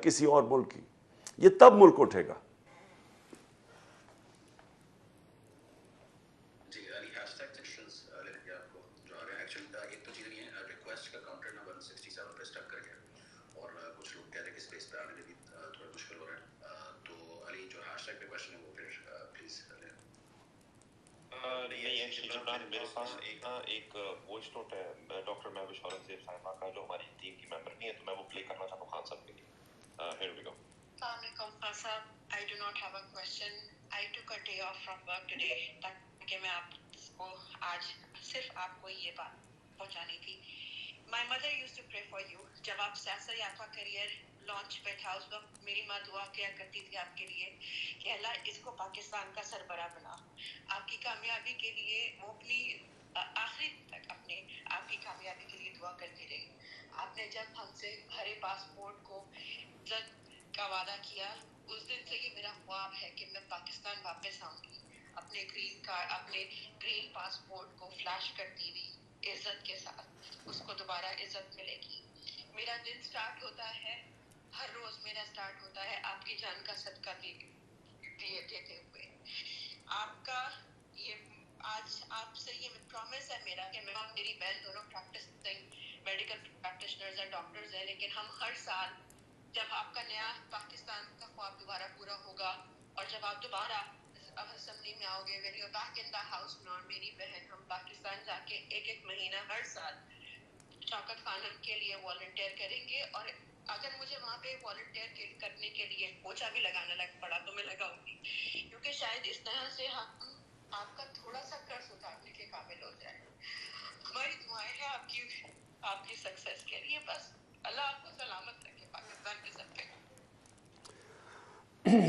किसी और मुल्क की, ये तब मुल्क उठेगा। मेरे पास एक वॉइस नोट है डॉक्टर महबूब औरंगजेब साहिबा का, जो हमारी टीम की मेंबर नहीं है, तो मैं वो प्ले करना चाहता हूँ खान साहब के लिए। Here we go. Assalamualaikum Khan साहब, I do not have a question. I took a day off from work today ताकि मैं आपको आज सिर्फ आपको ये बात पहुंचानी थी। My mother used to pray for you. जब आप सियासत आपका करियर लॉन्च पे था, उस वक्त मेरी माँ दुआ किया करती थी आपके लिए कि अल्लाह इसको पाकिस्तान का सरबराह बना। आपकी कामयाबी के लिए वो अपनी आखिरी तक अपने आपकी कामयाबी के लिए दुआ करती रही। आपने जब हमसे हरे पासपोर्ट को इज्जत का वादा किया, उस दिन से ही मेरा ख्वाब है कि मैं पाकिस्तान वापस आऊंगी, अपने ग्रीन पासपोर्ट को फ्लैश करती हुई इज्जत के साथ, उसको दोबारा इज्जत मिलेगी। मेरा दिन स्टार्ट होता है, हर रोज मेरा स्टार्ट होता है आपकी जान का सदका देते हुए। आपका ये आज आपसे ये प्रॉमिस है मेरा कि मैं और मेरी बहन दोनों प्रैक्टिसिंग मेडिकल प्रैक्टिशनर्स हैं, डॉक्टर्स हैं, लेकिन हम हर साल जब आपका नया पाकिस्तान का ख्वाब दोबारा पूरा होगा और जब आप दोबारा असेंबली में आओगे, when you are back in the house, और मेरी बहन हम पाकिस्तान जाके एक महीना हर साल शौकत खानम के लिए वॉलंटियर करेंगे। और अगर मुझे वहाँ पे वॉलंटियर करने के लिए पोछा भी लगाना लग पड़ा तो मैं लगाऊंगी, क्योंकि शायद इस तरह से हम आपका थोड़ा सा कर्ज उतारने के काबिल हो जाए। हमारी दुआएं हैं आपकी सक्सेस के लिए। बस अल्लाह आपको सलामत रखे पाकिस्तान के सदके।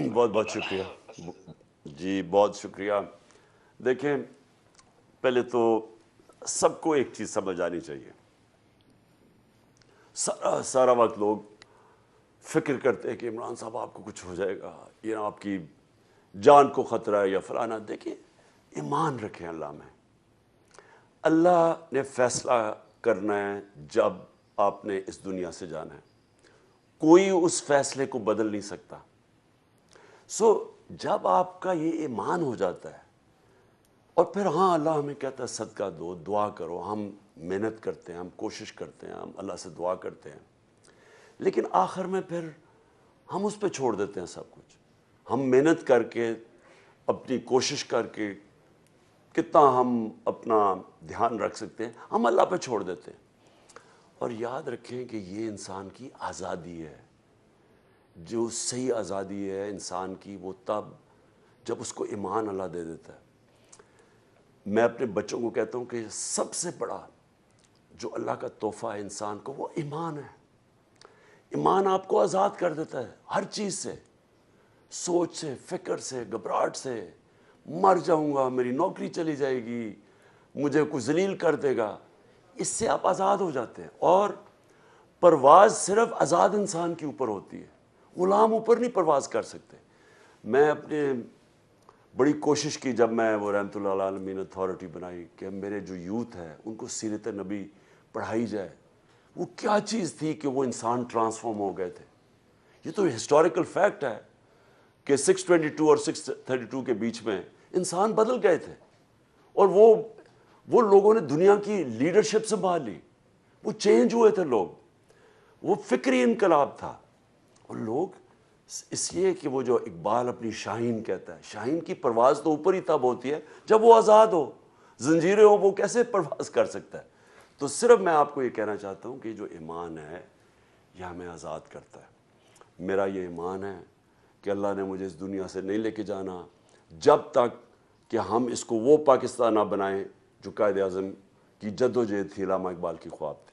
बहुत बहुत शुक्रिया जी, बहुत शुक्रिया। देखें, पहले तो सबको एक चीज़ समझ आनी चाहिए। सारा वक्त लोग फिक्र करते हैं कि इमरान साहब आपको कुछ हो जाएगा, ये आपकी जान को ख़तरा है या फलाना। देखिए, ईमान रखें अल्लाह में। अल्लाह ने फ़ैसला करना है जब आपने इस दुनिया से जाना है, कोई उस फैसले को बदल नहीं सकता। जब आपका ये ईमान हो जाता है, और फिर हाँ, अल्लाह हमें कहता है सदका दो, दुआ करो, हम मेहनत करते हैं, हम कोशिश करते हैं, हम अल्लाह से दुआ करते हैं, लेकिन आखिर में फिर हम उस पर छोड़ देते हैं सब कुछ। हम मेहनत करके, अपनी कोशिश करके कितना हम अपना ध्यान रख सकते हैं, हम अल्लाह पे छोड़ देते हैं। और याद रखें कि ये इंसान की आज़ादी है। जो सही आज़ादी है इंसान की, वो तब जब उसको ईमान अल्लाह दे देता है। मैं अपने बच्चों को कहता हूँ कि सबसे बड़ा जो अल्लाह का तोहफ़ा है इंसान को, वो ईमान है। ईमान आपको आज़ाद कर देता है हर चीज़ से, सोच से, फ़िक्र से, घबराहट से, मर जाऊँगा, मेरी नौकरी चली जाएगी, मुझे कोई ज़लील कर देगा, इससे आप आज़ाद हो जाते हैं। और परवाज़ सिर्फ आज़ाद इंसान के ऊपर होती है, ग़ुलाम ऊपर नहीं परवाज़ कर सकते। मैं अपने बड़ी कोशिश की, जब मैं वो रहमतुल्लाह अल आलमीन अथॉरिटी बनाई, कि मेरे जो यूथ है उनको सीरत नबी पढ़ाई जाए। वो क्या चीज़ थी कि वो इंसान ट्रांसफॉर्म हो गए थे। ये तो हिस्टोरिकल फैक्ट है कि 622 और 632 के बीच में इंसान बदल गए थे, और वो लोगों ने दुनिया की लीडरशिप संभाल ली, वो चेंज हुए थे लोग। वो फ़िक्री इनकलाब था। और लोग इसलिए कि वो जो इकबाल अपनी शाहीन कहता है, शाहीन की परवाज़ तो ऊपर ही तब होती है जब वो आज़ाद हो। जंजीरें हो, वो कैसे परवाज़ कर सकता है। तो सिर्फ मैं आपको ये कहना चाहता हूँ कि जो ईमान है यह हमें आज़ाद करता है। मेरा ये ईमान है कि अल्लाह ने मुझे इस दुनिया से नहीं लेके जाना जब तक कि हम इसको वो पाकिस्तान ना बनाएं जो कायद-ए-आज़म की जद्दोजहद थी, अल्लामा इकबाल की ख्वाब थी।